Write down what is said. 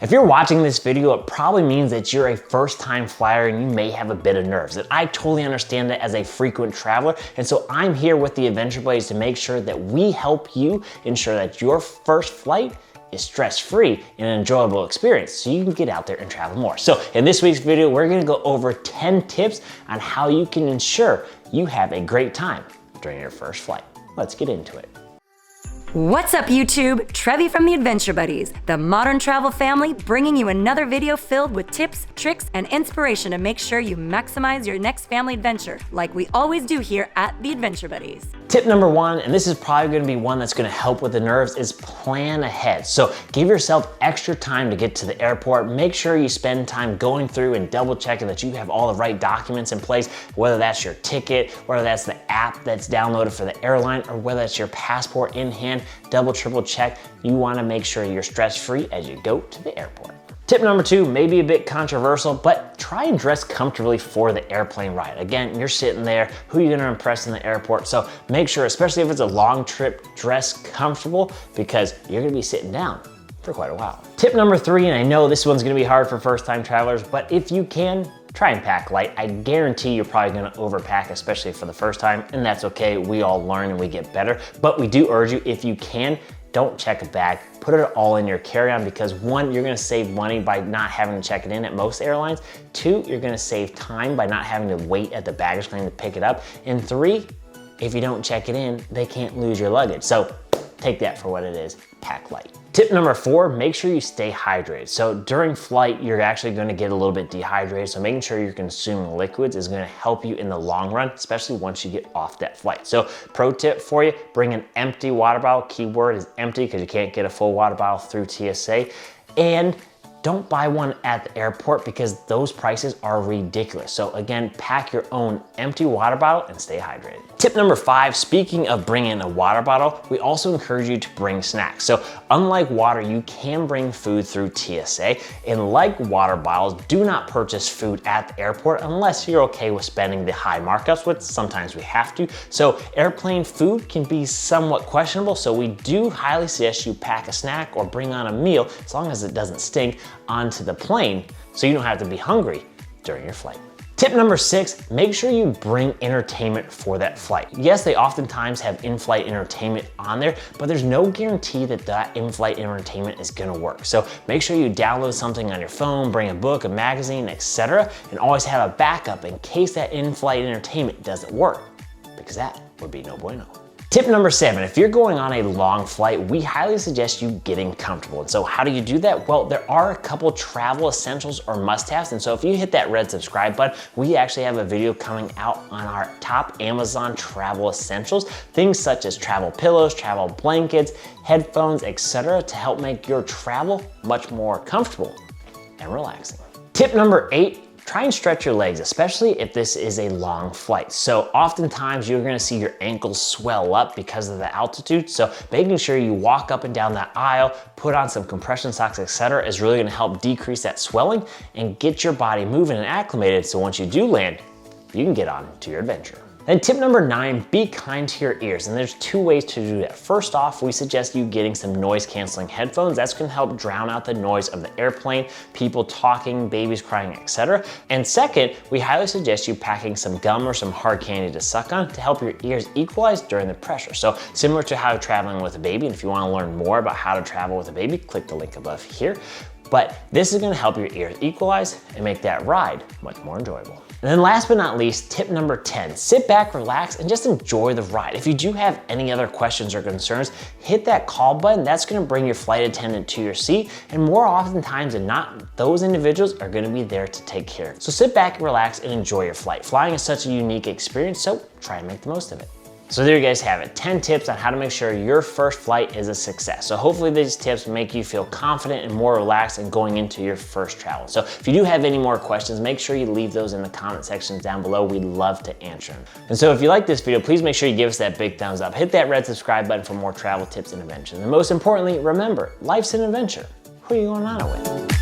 If you're watching this video, it probably means that you're a first-time flyer and you may have a bit of nerves. And I totally understand that as a frequent traveler. And so I'm here with the Adventure Buddies to make sure that we help you ensure that your first flight is stress-free and an enjoyable experience so you can get out there and travel more. So in this week's video, we're gonna go over 10 tips on how you can ensure you have a great time during your first flight. Let's get into it. What's up YouTube? Trevi from the Adventure Buddies, the modern travel family, bringing you another video filled with tips, tricks, and inspiration to make sure you maximize your next family adventure, like we always do here at the Adventure Buddies. Tip number one, and this is probably gonna be one that's gonna help with the nerves, is plan ahead. So give yourself extra time to get to the airport. Make sure you spend time going through and double checking that you have all the right documents in place, whether that's your ticket, whether that's the app that's downloaded for the airline, or whether it's your passport in hand. Double, triple check. You wanna make sure you're stress-free as you go to the airport. Tip number two, maybe a bit controversial, but try and dress comfortably for the airplane ride. Again, you're sitting there, who are you gonna impress in the airport? So make sure, especially if it's a long trip, dress comfortable because you're gonna be sitting down for quite a while. Tip number three, and I know this one's gonna be hard for first-time travelers, but if you can, try and pack light. I guarantee you're probably gonna overpack, especially for the first time, and that's okay. We all learn and we get better, but we do urge you, if you can, don't check a bag. Put it all in your carry-on because one, you're gonna save money by not having to check it in at most airlines. Two, you're gonna save time by not having to wait at the baggage claim to pick it up. And three, if you don't check it in, they can't lose your luggage. So take that for what it is, pack light. Tip number four, make sure you stay hydrated. So during flight, you're actually gonna get a little bit dehydrated. So making sure you're consuming liquids is gonna help you in the long run, especially once you get off that flight. So pro tip for you, bring an empty water bottle. Keyword is empty because you can't get a full water bottle through TSA. And don't buy one at the airport because those prices are ridiculous. So again, pack your own empty water bottle and stay hydrated. Tip number five, speaking of bringing a water bottle, we also encourage you to bring snacks. So unlike water, you can bring food through TSA. And like water bottles, do not purchase food at the airport unless you're okay with spending the high markups, which sometimes we have to. So airplane food can be somewhat questionable. So we do highly suggest you pack a snack or bring on a meal, as long as it doesn't stink, onto the plane so you don't have to be hungry during your flight. Tip number six, make sure you bring entertainment for that flight. Yes, they oftentimes have in-flight entertainment on there, but there's no guarantee that that in-flight entertainment is gonna work. So make sure you download something on your phone, bring a book, a magazine, etc., and always have a backup in case that in-flight entertainment doesn't work, because that would be no bueno. Tip number seven, if you're going on a long flight, we highly suggest you getting comfortable. And so how do you do that? Well, there are a couple travel essentials or must-haves. And so if you hit that red subscribe button, we actually have a video coming out on our top Amazon travel essentials. Things such as travel pillows, travel blankets, headphones, etc., to help make your travel much more comfortable and relaxing. Tip number eight, try and stretch your legs, especially if this is a long flight. So oftentimes you're gonna see your ankles swell up because of the altitude. So making sure you walk up and down that aisle, put on some compression socks, etc., is really gonna help decrease that swelling and get your body moving and acclimated so once you do land, you can get on to your adventure. And tip number nine, be kind to your ears. And there's two ways to do that. First off, we suggest you getting some noise canceling headphones. That's gonna help drown out the noise of the airplane, people talking, babies crying, etc. And second, we highly suggest you packing some gum or some hard candy to suck on to help your ears equalize during the pressure. So similar to how traveling with a baby, and if you wanna learn more about how to travel with a baby, click the link above here. But this is gonna help your ears equalize and make that ride much more enjoyable. And then last but not least, tip number 10, sit back, relax, and just enjoy the ride. If you do have any other questions or concerns, hit that call button. That's gonna bring your flight attendant to your seat, and more oftentimes than not, those individuals are gonna be there to take care of it. So sit back, relax, and enjoy your flight. Flying is such a unique experience, so try and make the most of it. So there you guys have it, 10 tips on how to make sure your first flight is a success. So hopefully these tips make you feel confident and more relaxed in going into your first travel. So if you do have any more questions, make sure you leave those in the comment sections down below. We'd love to answer them. And so if you like this video, please make sure you give us that big thumbs up. Hit that red subscribe button for more travel tips and adventures. And most importantly, remember, life's an adventure. Who are you going on it with?